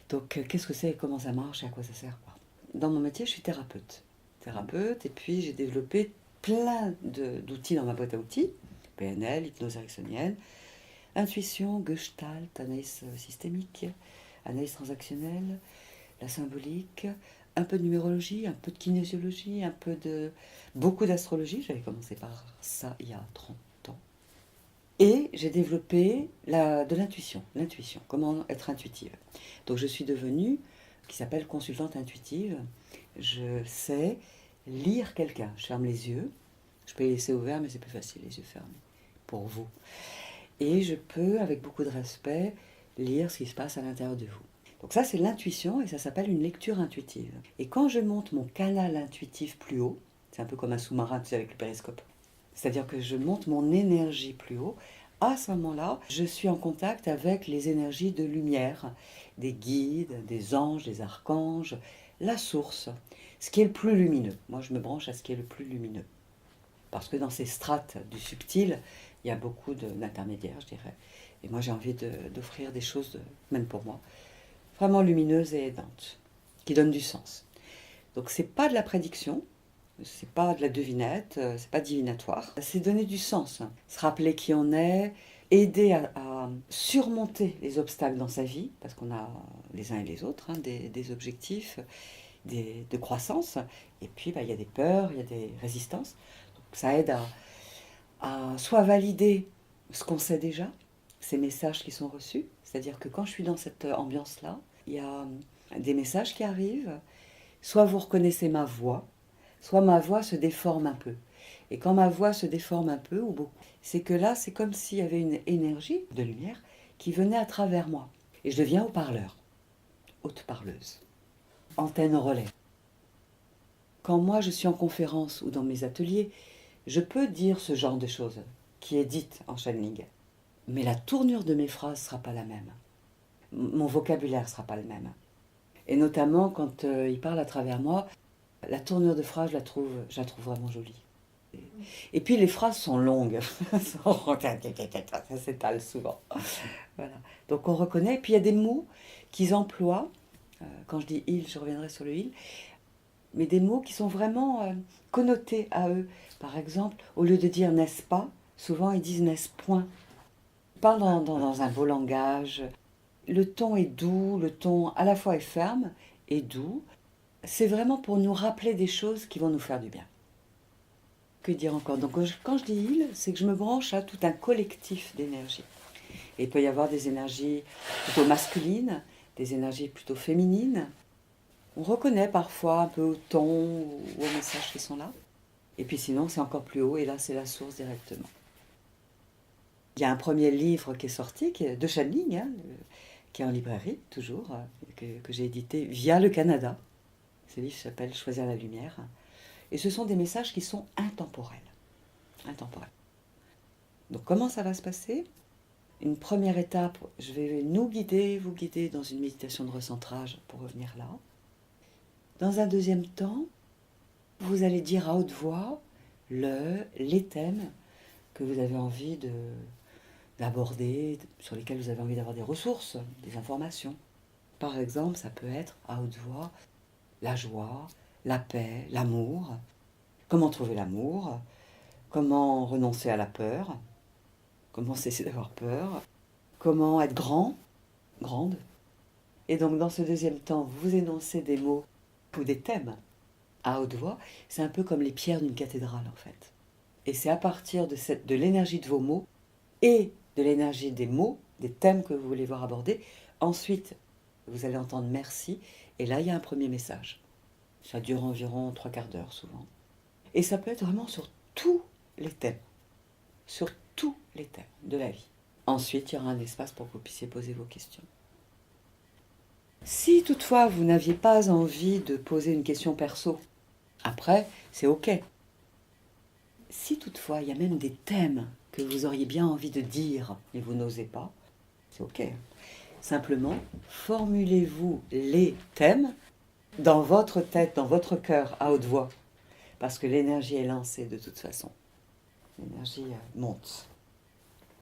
Donc, qu'est-ce que c'est, comment ça marche et à quoi ça sert, quoi. Dans mon métier, je suis thérapeute. Thérapeute, et puis j'ai développé plein d'outils dans ma boîte à outils. PNL, hypnose ericksonienne, intuition, gestalt, analyse systémique, analyse transactionnelle, la symbolique, un peu de numérologie, un peu de kinésiologie, beaucoup d'astrologie. J'avais commencé par ça il y a 30 ans. Et j'ai développé de l'intuition, comment être intuitive. Donc je suis devenue, qui s'appelle consultante intuitive. Je sais lire quelqu'un. Je ferme les yeux. Je peux les laisser ouverts, mais c'est plus facile, les yeux fermés, pour vous. Et je peux, avec beaucoup de respect, lire ce qui se passe à l'intérieur de vous. Donc ça, c'est l'intuition, et ça s'appelle une lecture intuitive. Et quand je monte mon canal intuitif plus haut, c'est un peu comme un sous-marin, tu sais, avec le périscope. C'est-à-dire que je monte mon énergie plus haut. À ce moment-là, je suis en contact avec les énergies de lumière, des guides, des anges, des archanges, la source, ce qui est le plus lumineux. Moi, je me branche à ce qui est le plus lumineux. Parce que dans ces strates du subtil, il y a beaucoup d'intermédiaires, je dirais. Et moi, j'ai envie d'offrir des choses, même pour moi, vraiment lumineuses et aidantes, qui donnent du sens. Donc, c'est pas de la prédiction, c'est pas de la devinette, c'est pas divinatoire. C'est donner du sens, se rappeler qui on est, aider à surmonter les obstacles dans sa vie, parce qu'on a les uns et les autres des objectifs, de croissance, et puis il y a des peurs, il y a des résistances. Donc, ça aide à soit valider ce qu'on sait déjà, ces messages qui sont reçus, c'est-à-dire que quand je suis dans cette ambiance-là, il y a des messages qui arrivent, soit vous reconnaissez ma voix, soit ma voix se déforme un peu. Et quand ma voix se déforme un peu, ou beaucoup, c'est que là, c'est comme s'il y avait une énergie de lumière qui venait à travers moi. Et je deviens haut-parleur, haute-parleuse, antenne relais. Quand moi, je suis en conférence ou dans mes ateliers, je peux dire ce genre de choses qui est dite en channeling. Mais la tournure de mes phrases ne sera pas la même. Mon vocabulaire ne sera pas le même. Et notamment, quand il parle à travers moi, la tournure de phrase, je la trouve vraiment jolie. Et puis les phrases sont longues, ça s'étale souvent. Voilà. Donc on reconnaît, et puis il y a des mots qu'ils emploient, quand je dis il, je reviendrai sur le il, mais des mots qui sont vraiment connotés à eux. Par exemple, au lieu de dire n'est-ce pas, souvent ils disent n'est-ce point. Ils parlent dans un beau langage, le ton est doux, le ton à la fois est ferme et doux. C'est vraiment pour nous rappeler des choses qui vont nous faire du bien. Que dire encore? Donc quand je dis il, c'est que je me branche à tout un collectif d'énergie. Et il peut y avoir des énergies plutôt masculines, des énergies plutôt féminines. On reconnaît parfois un peu au ton ou aux messages qui sont là. Et puis sinon, c'est encore plus haut, et là, c'est la source directement. Il y a un premier livre qui est sorti, de channeling, qui est en librairie, toujours, que j'ai édité via le Canada. Ce livre s'appelle « Choisir la lumière ». Et ce sont des messages qui sont intemporels. Intemporels. Donc comment ça va se passer? Une première étape, je vais vous guider dans une méditation de recentrage pour revenir là. Dans un deuxième temps, vous allez dire à haute voix les thèmes que vous avez envie d'aborder, sur lesquels vous avez envie d'avoir des ressources, des informations. Par exemple, ça peut être à haute voix la joie, la paix, l'amour. Comment trouver l'amour? Comment renoncer à la peur? Comment cesser d'avoir peur? Comment être grande? Et donc dans ce deuxième temps, vous énoncez des mots ou des thèmes à haute voix. C'est un peu comme les pierres d'une cathédrale en fait. Et c'est à partir de l'énergie de vos mots et de l'énergie des mots, des thèmes que vous voulez voir abordés. Ensuite, vous allez entendre merci. Et là, il y a un premier message. Ça dure environ 3/4 d'heure souvent. Et ça peut être vraiment sur tous les thèmes. Sur tous les thèmes de la vie. Ensuite, il y aura un espace pour que vous puissiez poser vos questions. Si toutefois vous n'aviez pas envie de poser une question perso, après, c'est ok. Si toutefois il y a même des thèmes que vous auriez bien envie de dire, mais vous n'osez pas, c'est ok. Simplement, formulez-vous les thèmes dans votre tête, dans votre cœur, à haute voix. Parce que l'énergie est lancée de toute façon. L'énergie monte.